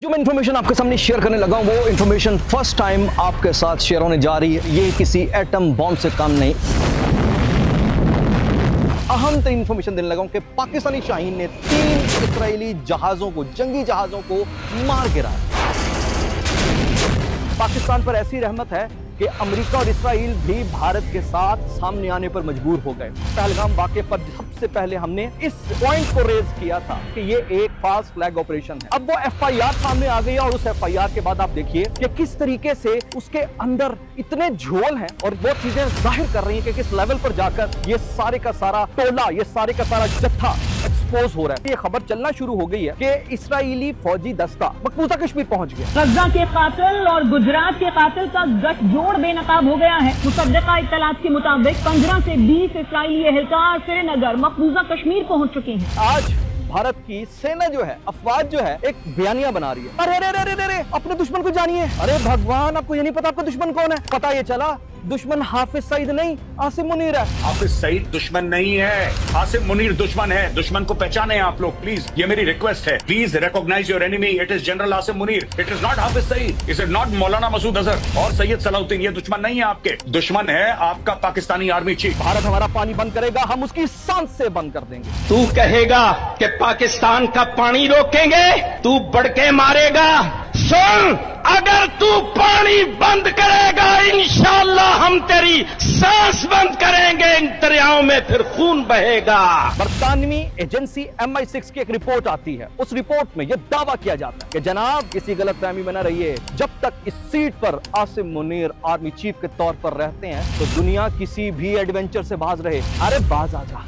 जो मैं इन्फॉर्मेशन आपके सामने शेयर करने लगा हूं वो इन्फॉर्मेशन फर्स्ट टाइम आपके साथ शेयर होने जा रही है। ये किसी एटम बॉम्ब से कम नहीं। अहम तो इन्फॉर्मेशन देने लगा हूं कि पाकिस्तानी शाहीन ने 3 इजरायली जहाजों को, जंगी जहाजों को मार गिराया। पाकिस्तान पर ऐसी रहमत है कि अमेरिका और इस्राइल भी भारत के साथ सामने आने पर मजबूर हो गए। पहलगाम वाक़े पर सबसे पहले हमने इस पॉइंट को रेज किया था कि ये एक फास्ट फ्लैग ऑपरेशन है। अब वो एफआईआर सामने आ गई है और उस एफआईआर के बाद आप देखिए कि किस तरीके से उसके अंदर इतने झोल हैं और वो चीजें जाहिर कर रही हैं कि किस लेवल पर जाकर ये सारे का सारा टोला, ये सारे का सारा जत्था एक्सपोज हो रहा है। ये खबर चलना शुरू हो गई है कि इस्राएली फौजी दस्ता मकबूजा कश्मीर पहुंच गया। गजा के कातिल और गुजरात के कातिल का गठजोड़ बेनकाब हो गया है। मुसद्दका इत्तलात के मुताबिक 15 से 20 इस्राएली एहलकार श्रीनगर मकबूजा कश्मीर पहुंच चुके हैं। आज भारत की सेना जो है, अफवाज जो है, एक बयानिया बना रही है। अरे अरे अरे अरे अरे अपने दुश्मन को जानिए। अरे भगवान, आपको ये नहीं पता आपका दुश्मन कौन है? पता ये चला दुश्मन हाफिज सईद नहीं, आसिम मुनीर है। हाफिज सईद दुश्मन नहीं है, आसिम मुनीर दुश्मन है। दुश्मन को पहचाने आप लोग प्लीज, ये मेरी रिक्वेस्ट है। Please recognise your enemy. It is General Asim Munir, it is not Hafiz Saeed, it is not Maulana Masood Azhar और सैयद सलाउद्दीन। ये दुश्मन नहीं है आपके, दुश्मन है आपका पाकिस्तानी आर्मी चीफ। भारत हमारा पानी बंद करेगा, हम उसकी सांस से बंद कर देंगे। तू कहेगा कि पाकिस्तान का पानी रोकेंगे, तू बढ़ के मारेगा। सुन, अगर तू पानी बंद करेगा इंशाअल्लाह हम तेरी सांस बंद करेंगे। इन दरियाओं में फिर खून बहेगा। बरतानवी एजेंसी MI6 की एक रिपोर्ट आती है। उस रिपोर्ट में यह दावा किया जाता है कि जनाब किसी गलतफहमी में न रहिए, जब तक इस सीट पर आसिम मुनीर आर्मी चीफ के तौर पर रहते हैं तो दुनिया किसी भी एडवेंचर से बाज रहे। अरे बाज आ जा,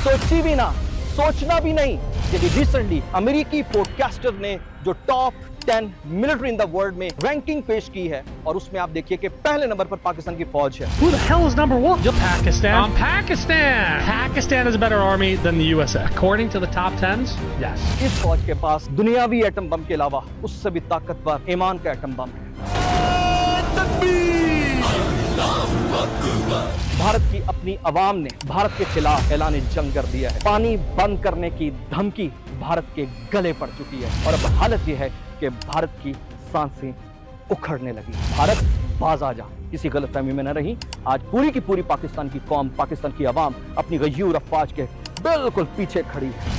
सोची भी ना, सोचना भी नहीं कि रिसेंटली अमेरिकी पॉडकास्टर ने जो top 10 military in the world में रैंकिंग पेश की है और उसमें आप देखिए कि पहले नंबर पर पाकिस्तान की फौज है। Who the hell is number one? Pakistan. Pakistan. Pakistan is a better army than the USA. According to the top 10s, yes. इस फौज के पास दुनियावी एटम बम के अलावा उससे भी ताकतवर ईमान का एटम बम है। भारत की अपनी अवाम ने भारत के खिलाफ ऐलान जंग कर दिया है। पानी बंद करने की धमकी भारत के गले पड़ चुकी है और अब हालत यह है कि भारत की सांसें उखड़ने लगी। भारत बाज आ जा, किसी गलतफहमी में न रही। आज पूरी की पूरी पाकिस्तान की कौम, पाकिस्तान की अवाम अपनी गय्यूर अफवाज के बिल्कुल पीछे खड़ी है।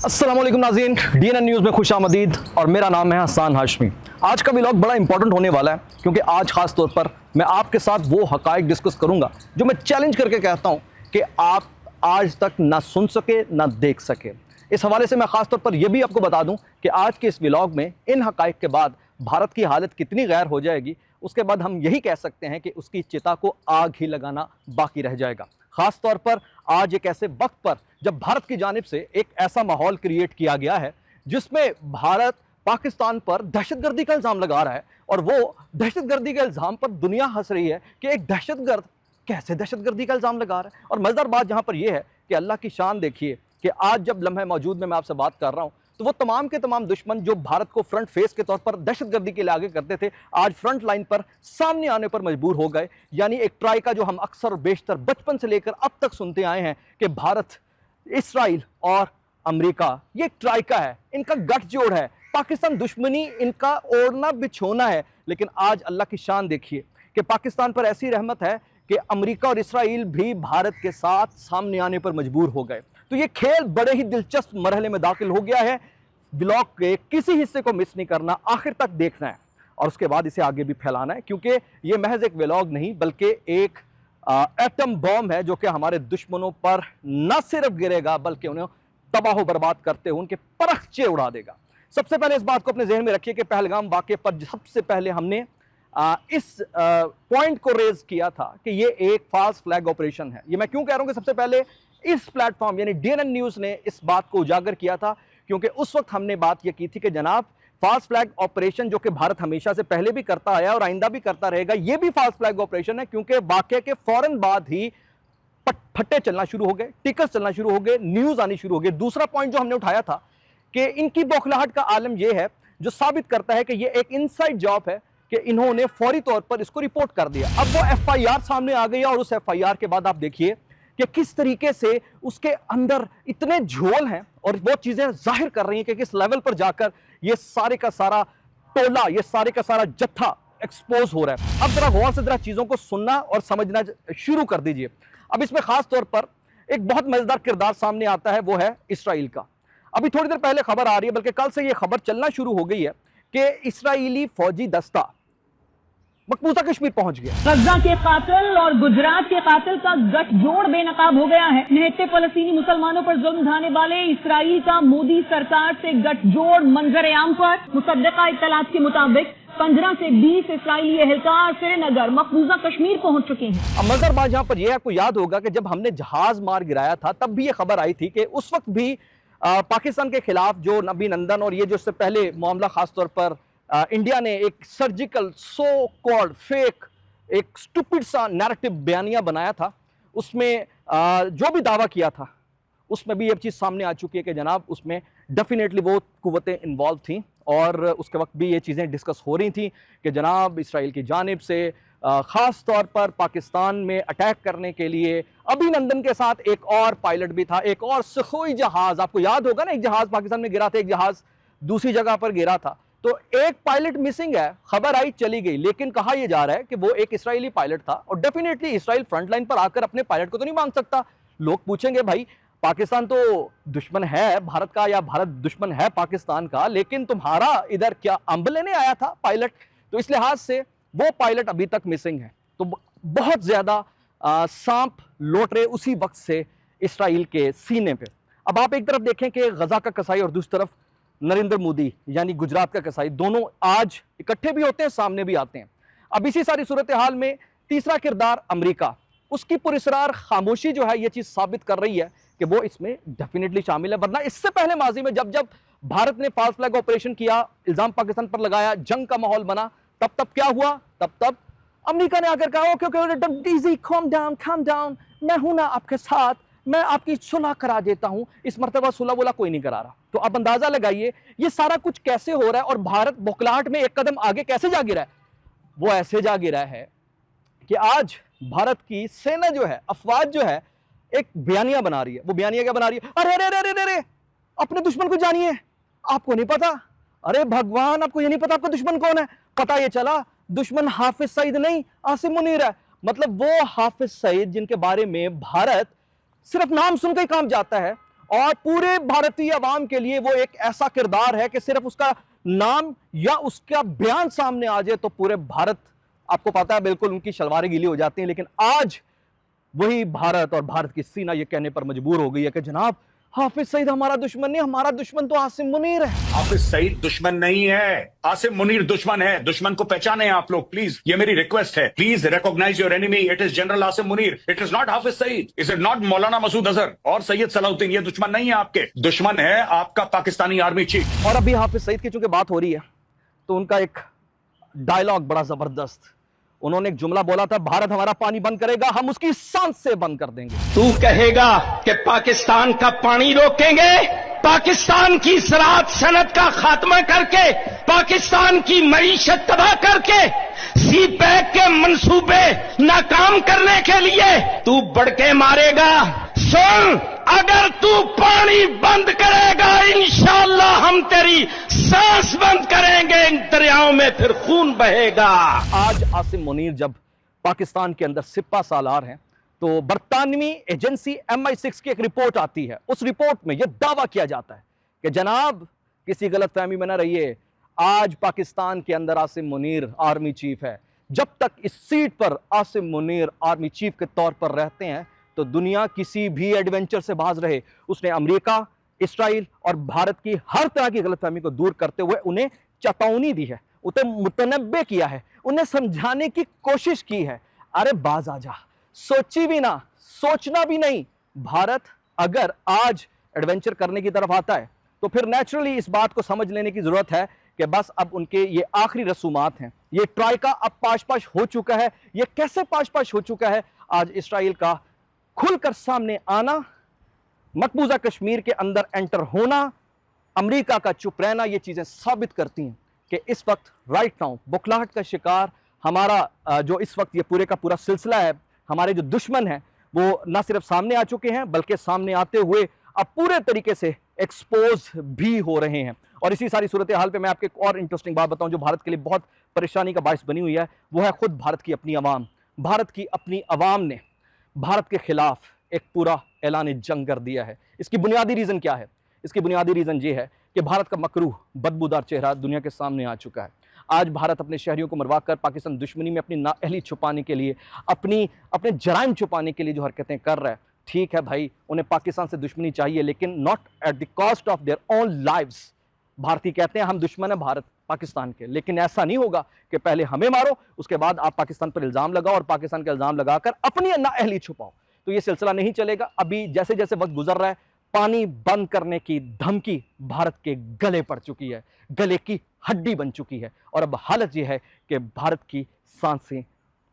अस्सलाम वालेकुम नाज़रीन, DNN न्यूज़ में खुशामदीद और मेरा नाम है हसन हाशमी। आज का व्लॉग बड़ा इंपॉर्टेंट होने वाला है क्योंकि आज खास तौर पर मैं आपके साथ वो हकाइक डिस्कस करूंगा जो मैं चैलेंज करके कहता हूं कि आप आज तक ना सुन सके ना देख सके। इस हवाले से मैं खास तौर पर यह भी आपको बता दूं कि आज के इस व्लॉग में इन हकाइक के बाद भारत की हालत कितनी गैर हो जाएगी, उसके बाद हम यही कह सकते हैं कि उसकी चिता को आग ही लगाना बाकी रह जाएगा। खास तौर पर आज एक ऐसे वक्त पर जब भारत की जानिब से एक ऐसा माहौल क्रिएट किया गया है जिसमें भारत पाकिस्तान पर दहशतगर्दी का इल्ज़ाम लगा रहा है और वो दहशतगर्दी के इल्ज़ाम पर दुनिया हंस रही है कि एक दहशतगर्द कैसे दहशतगर्दी का इल्ज़ाम लगा रहा है। और मज़ेदार बात यहाँ पर यह है कि अल्लाह की शान देखिए कि आज जब लम्हे मौजूद में मैं आपसे बात कर रहा हूँ तो वो तमाम के तमाम दुश्मन जो भारत को फ्रंट फेस के तौर पर दहशतगर्दी के लिए आगे करते थे, आज फ्रंट लाइन पर सामने आने पर मजबूर हो गए। यानी एक ट्राइका जो हम अक्सर और बेशतर बचपन से लेकर अब तक सुनते आए हैं कि भारत, इस्राइल और अमेरिका ये एक ट्राइका है, इनका गठजोड़ है, पाकिस्तान दुश्मनी इनका ओढ़ना बिछोना है। लेकिन आज अल्लाह की शान देखिए कि पाकिस्तान पर ऐसी रहमत है कि अमेरिका और इस्राइल भी भारत के साथ सामने आने पर मजबूर हो गए। तो ये खेल बड़े ही दिलचस्प मरहले में दाखिल हो गया है। व्लॉग के किसी हिस्से को मिस नहीं करना, आखिर तक देखना है और उसके बाद इसे आगे भी फैलाना है क्योंकि ये महज एक व्लॉग नहीं बल्कि एक एटम बॉम्ब है जो कि हमारे दुश्मनों पर न सिर्फ गिरेगा बल्कि उन्हें तबाह बर्बाद करते हुए उनके परखचे उड़ा देगा। सबसे पहले इस बात को अपने जहन में रखिए कि पहलगाम वाक़े पर सबसे पहले हमने इस पॉइंट को रेज किया था कि ये एक फास्ट फ्लैग ऑपरेशन है। ये मैं क्यों कह रहा हूं कि सबसे पहले इस प्लेटफॉर्म यानी DNN न्यूज़ ने इस बात को उजागर किया था क्योंकि उस वक्त हमने बात यह की थी कि जनाब फास्ट फ्लैग ऑपरेशन जो कि भारत हमेशा से पहले भी करता आया और आइंदा भी करता रहेगा, ये भी फास्ट फ्लैग ऑपरेशन है क्योंकि वाक़े के फौरन बाद ही फट्टे चलना शुरू हो गए, टिकस चलना शुरू हो गए, न्यूज़ आनी शुरू हो गई। दूसरा पॉइंट जो हमने उठाया था कि इनकी बौखलाहट का आलम यह है जो साबित करता है कि यह एक इनसाइड जॉब है कि इन्होंने फौरी तौर पर इसको रिपोर्ट कर दिया। अब वो FIR सामने आ गई और उस FIR के बाद आप देखिए कि किस तरीके से उसके अंदर इतने झोल हैं और वो चीजें जाहिर कर रही हैं कि किस लेवल पर जाकर ये सारे का सारा टोला, ये सारे का सारा जत्था एक्सपोज हो रहा है। अब जरा गौर से जरा चीजों को सुनना और समझना शुरू कर दीजिए। अब इसमें खास तौर पर एक बहुत मजेदार किरदार सामने आता है, वो है इसराइल का। अभी थोड़ी देर पहले खबर आ रही है, बल्कि कल से ये खबर चलना शुरू हो गई है कि इसराइली फौजी दस्ता मकबूजा कश्मीर पहुंच गया। गजा के कातिल और गुजरात के कातिल का गठजोड़ बेनकाब हो गया है। निहत्ते फलस्तीनी मुसलमानों पर जुल्म ढाने वाले इसराइल का मोदी सरकार से गठजोड़ मंजर आम पर। मुसद्दका इत्तलात के मुताबिक 15 से 20 इसराइली एहलकार श्रीनगर मकबूजा कश्मीर पहुंच चुके हैं। अब मगर बात यहाँ पर यह आपको याद होगा कि जब हमने जहाज मार गिराया था तब भी ये खबर आई थी कि उस वक्त भी पाकिस्तान के खिलाफ जो अभिनंदन और ये जो इससे पहले मामला खास तौर पर इंडिया ने एक सर्जिकल सो कॉल्ड फेक एक स्टूपिड सा नैरेटिव बयानिया बनाया था, उसमें जो भी दावा किया था उसमें भी ये चीज़ सामने आ चुकी है कि जनाब उसमें डेफिनेटली वो कुव्वतें इन्वॉल्व थी और उसके वक्त भी ये चीज़ें डिस्कस हो रही थी कि जनाब इसराइल की जानिब से ख़ास तौर पर पाकिस्तान में अटैक करने के लिए अभिनंदन के साथ एक और पायलट भी था, एक और सुखोई जहाज़, आपको याद होगा ना, एक जहाज़ पाकिस्तान में गिरा था, एक जहाज़ दूसरी जगह पर गिरा था, तो एक पायलट मिसिंग है। खबर आई चली गई, लेकिन कहा यह जा रहा है कि वो एक इसराइली पायलट था और डेफिनेटली इसराइल फ्रंटलाइन पर आकर अपने पायलट को तो नहीं मांग सकता। लोग पूछेंगे भाई पाकिस्तान तो दुश्मन है भारत का या भारत दुश्मन है पाकिस्तान का, लेकिन तुम्हारा इधर क्या अंब लेने आया था पायलट? तो इस लिहाज से वो पायलट अभी तक मिसिंग है। तो बहुत ज्यादा सांप लौट रहे उसी वक्त से इसराइल के सीने पे। अब आप एक तरफ देखें कि गजा का कसाई और दूसरी तरफ नरेंद्र मोदी यानी गुजरात का कसाई, दोनों आज इकट्ठे भी होते हैं, सामने भी आते हैं। अब इसी सारी सूरत हाल में तीसरा किरदार अमेरिका, उसकी पुरस्कार खामोशी जो है ये चीज साबित कर रही है कि वो इसमें डेफिनेटली शामिल है। वरना इससे पहले माजी में जब जब भारत ने फाल्स फ्लैग ऑपरेशन किया, इल्जाम पाकिस्तान पर लगाया, जंग का माहौल बना, तब क्या हुआ? तब अमेरिका ने आकर कहा ओके calm down, मैं हूं ना आपके साथ, मैं आपकी सुलह करा देता हूं। इस मर्तबा सुलह बोला कोई नहीं करा रहा। तो आप अंदाजा लगाइए ये सारा कुछ कैसे हो रहा है और भारत बौखलाहट में एक कदम आगे कैसे जा गिरा है। वो ऐसे जा गिरा है कि आज भारत की सेना जो है, अफवाज जो है, एक बयानिया बना रही है। वो बयानिया क्या बना रही है? अरे अरे अरे अरे अपने दुश्मन को जानिए, आपको नहीं पता? अरे भगवान, आपको ये नहीं पता आपका दुश्मन कौन है? पता ये चला दुश्मन हाफिज सईद नहीं, आसिम मुनीर है। मतलब वो हाफिज सईद जिनके बारे में भारत सिर्फ नाम सुनकर ही काम जाता है और पूरे भारतीय अवाम के लिए वो एक ऐसा किरदार है कि सिर्फ उसका नाम या उसका बयान सामने आ जाए तो पूरे भारत, आपको पता है, बिल्कुल उनकी शलवारें गीली हो जाती हैं। लेकिन आज वही भारत और भारत की सीना ये कहने पर मजबूर हो गई है कि जनाब हाफिज सईद हमारा दुश्मन नहीं, हमारा दुश्मन तो आसिम मुनीर है। हाफिज सईद दुश्मन नहीं है, आसिम मुनीर दुश्मन है। दुश्मन को पहचाने आप लोग प्लीज, ये मेरी रिक्वेस्ट है। Please recognise your enemy, it is General Asim Munir, it is not Hafiz Saeed, is it not Maulana Masood Azhar और सैयद सलाउद्दीन। ये दुश्मन नहीं है आपके, दुश्मन है आपका पाकिस्तानी आर्मी चीफ। और अभी हाफिज सईद की चूंकि बात हो रही है तो उनका एक डायलॉग बड़ा जबरदस्त, उन्होंने एक जुमला बोला था, भारत हमारा पानी बंद करेगा, हम उसकी सांस से बंद कर देंगे। तू कहेगा कि पाकिस्तान का पानी रोकेंगे, पाकिस्तान की ज़राअत सनत का खात्मा करके, पाकिस्तान की मईशत तबाह करके, सी पैक के मंसूबे नाकाम करने के लिए तू बढ़ के मारेगा। सुन, अगर तू पानी बंद करेगा इंशाअल्लाह हम तेरी सांस बंद करेंगे, इन दरियाओं में फिर खून बहेगा। आज आसिम मुनीर जब पाकिस्तान के अंदर सिपा सालार हैं तो बरतानवी एजेंसी MI6 की एक रिपोर्ट आती है। उस रिपोर्ट में यह दावा किया जाता है कि जनाब किसी गलतफहमी में न रहिए, आज पाकिस्तान के अंदर आसिम मुनीर आर्मी चीफ है। जब तक इस सीट पर आसिम मुनीर आर्मी चीफ के तौर पर रहते हैं तो दुनिया किसी भी एडवेंचर से बाज रहे। उसने अमेरिका, इसराइल और भारत की हर तरह की गलतफहमी को दूर करते हुए उन्हें चेतावनी दी है, उन्हें मुतनब्बे किया है, उन्हें समझाने की कोशिश की है। अरे बाज आ जा, सोची भी ना, सोचना भी नहीं। भारत अगर आज एडवेंचर करने की तरफ आता है तो फिर नेचुरली इस बात को समझ लेने की जरूरत है कि बस अब उनके ये आखिरी रसूमात हैं। ये ट्राइका अब पाश-पाश हो चुका है। ये कैसे पाश-पाश हो चुका है? आज इसराइल का खुलकर सामने आना, मकबूजा कश्मीर के अंदर एंटर होना, अमेरिका का चुप रहना, ये चीजें साबित करती हैं कि इस वक्त राइट नाउ बौखलाहट का शिकार हमारा जो इस वक्त ये पूरे का पूरा सिलसिला है, हमारे जो दुश्मन हैं वो ना सिर्फ सामने आ चुके हैं बल्कि सामने आते हुए अब पूरे तरीके से एक्सपोज भी हो रहे हैं। और इसी सारी सूरत हाल पे मैं आपको एक और इंटरेस्टिंग बात बताऊं जो भारत के लिए बहुत परेशानी का बायस बनी हुई है, वो है खुद भारत की अपनी अवाम। भारत की अपनी अवाम ने भारत के खिलाफ एक पूरा ऐलान जंग कर दिया है। इसकी बुनियादी रीज़न क्या है? इसकी बुनियादी रीज़न ये है कि भारत का मकरूह बदबूदार चेहरा दुनिया के सामने आ चुका है। आज भारत अपने शहरियों को मरवाकर पाकिस्तान दुश्मनी में अपनी नाअहली छुपाने के लिए, अपने जराइम छुपाने के लिए जो हरकतें कर रहा है, ठीक है भाई, उन्हें पाकिस्तान से दुश्मनी चाहिए, लेकिन not at the cost of their own lives. भारतीय कहते हैं हम दुश्मन है भारत पाकिस्तान के, लेकिन ऐसा नहीं होगा कि पहले हमें मारो उसके बाद आप पाकिस्तान पर इल्ज़ाम लगाओ और पाकिस्तान का इल्ज़ाम लगाकर अपनी नाअहली छुपाओ। तो ये सिलसिला नहीं चलेगा। अभी जैसे जैसे वक्त गुजर रहा है, पानी बंद करने की धमकी भारत के गले पड़ चुकी है, गले की हड्डी बन चुकी है, और अब हालत यह है कि भारत की सांसें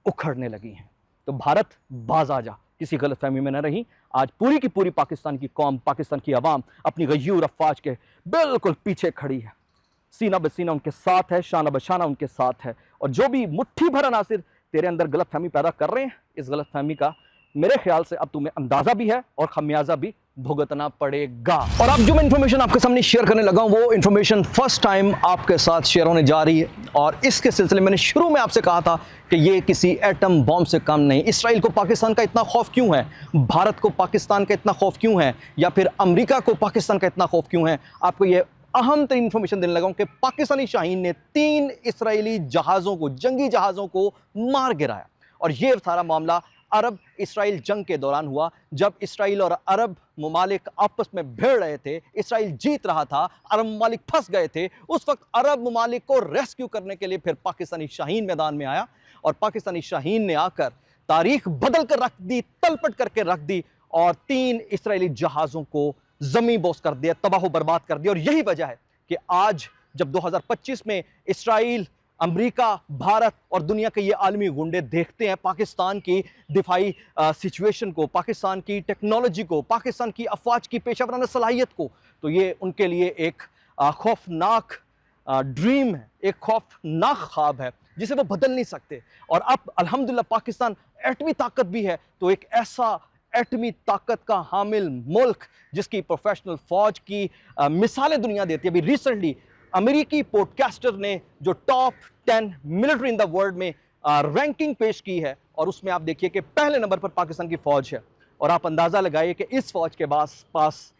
उखड़ने लगी हैं। तो भारत बाज आ जा, किसी गलतफहमी में न रही। आज पूरी की पूरी पाकिस्तान की कौम, पाकिस्तान की आवाम अपनी गयूर अफवाज के बिल्कुल पीछे खड़ी है, सीना बसीना उनके साथ है, शाना बशाना उनके साथ है। और जो भी मुट्ठी भर अनासिर तेरे अंदर गलतफहमी पैदा कर रहे हैं, इस गलतफहमी का मेरे ख्याल से अब तुम्हें अंदाजा भी है और खमियाजा भी भुगतना पड़ेगा। और अब जो मैं इन्फॉर्मेशन आपके सामने शेयर करने लगा हूं, वो इन्फॉर्मेशन फर्स्ट टाइम आपके साथ शेयर होने जा रही है। और इसके सिलसिले मैंने शुरू में आपसे कहा था कि ये किसी एटम बॉम्ब से कम नहीं। इसराइल को पाकिस्तान का इतना खौफ क्यों है? भारत को पाकिस्तान का इतना खौफ क्यों है? या फिर अमेरिका को पाकिस्तान का इतना खौफ क्यों है? आपको ये अहम तरीन इन्फॉर्मेशन देने लगा हूं कि पाकिस्तानी शाहीन ने 3 इसराइली जहाज़ों को, जंगी जहाज़ों को मार गिराया। और ये सारा मामला अरब इसराइल जंग के दौरान हुआ, जब इसराइल और अरब ममालिक आपस में भिड़ रहे थे। इसराइल जीत रहा था, अरब ममालिक फंस गए थे। उस वक्त अरब ममालिक को रेस्क्यू करने के लिए फिर पाकिस्तानी शाहीन मैदान में आया, और पाकिस्तानी शाहीन ने आकर तारीख बदल कर रख दी, तलपट करके रख दी, और 3 इसराइली जहाज़ों को ज़मीं बोस कर दिया, तबाह बर्बाद कर दिया। और यही वजह है कि आज जब 2025 में इसराइल, अमेरिका, भारत और दुनिया के ये आलमी गुंडे देखते हैं पाकिस्तान की दिफाई सिचुएशन को, पाकिस्तान की टेक्नोलॉजी को, पाकिस्तान की अफवाज की पेशेवराना सलाहियत को, तो ये उनके लिए एक खौफनाक ड्रीम है, एक खौफनाक ख्वाब है जिसे वो बदल नहीं सकते। और अब अल्हम्दुलिल्लाह पाकिस्तान एटमी ताकत भी है, तो एक ऐसा एटमी ताकत का हामिल मुल्क जिसकी प्रोफेशनल फौज की मिसालें दुनिया देती है। अभी रिसेंटली अमेरिकी पॉडकास्टर ने जो top 10 military in the world में रैंकिंग पेश की है, और उसमें आप देखिए कि पहले नंबर पर पाकिस्तान की फौज है। और आप अंदाज़ा लगाइए कि इस फौज के पास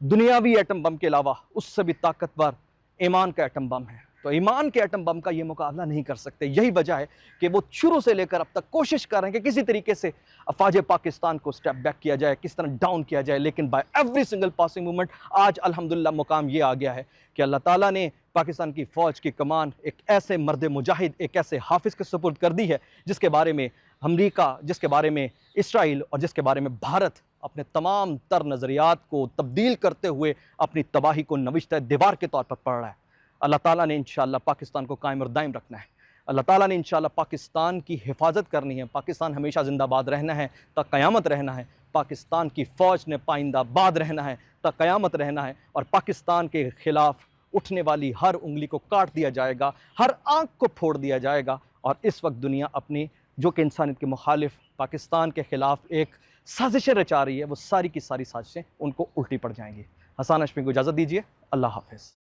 दुनियावी एटम बम के अलावा उससे भी ताकतवर ईमान का एटम बम है। तो ईमान के एटम बम का ये मुकाबला नहीं कर सकते। यही वजह है कि वो शुरू से लेकर अब तक कोशिश कर रहे हैं कि किसी तरीके से अफवाज पाकिस्तान को स्टेप बैक किया जाए, किस तरह डाउन किया जाए। लेकिन by every single passing moment आज अल्हम्दुलिल्लाह मुकाम ये आ गया है कि अल्लाह ताला ने पाकिस्तान की फ़ौज की कमान एक ऐसे मर्द मुजाहिद, एक ऐसे हाफिज़ के सुपुर्द कर दी है जिसके बारे में अमरीका, जिसके बारे में इसराइल और जिसके बारे में भारत अपने तमाम तर नज़रियात को तब्दील करते हुए अपनी तबाही को नविश्त दीवार के तौर पर पढ़ रहा है। अल्लाह ताला ने इंशाअल्लाह पाकिस्तान को कायम और दायम रखना है। अल्लाह ताला ने इंशाअल्लाह पाकिस्तान की हिफाजत करनी है। पाकिस्तान हमेशा जिंदाबाद रहना है, तक क़यामत रहना है। पाकिस्तान की फ़ौज ने पाइंदाबाद रहना है, तक क़यामत रहना है। और पाकिस्तान के ख़िलाफ़ उठने वाली हर उंगली को काट दिया जाएगा, हर आँख को फोड़ दिया जाएगा। और इस वक्त दुनिया अपनी जो कि इंसानियत के मुखालिफ पाकिस्तान के ख़िलाफ़ एक साजिशें रचा रही है, वो सारी की सारी साजिशें उनको उल्टी पड़ जाएंगी। हसन हाशमी को इजाज़त दीजिए। अल्लाह हाफ़िज़।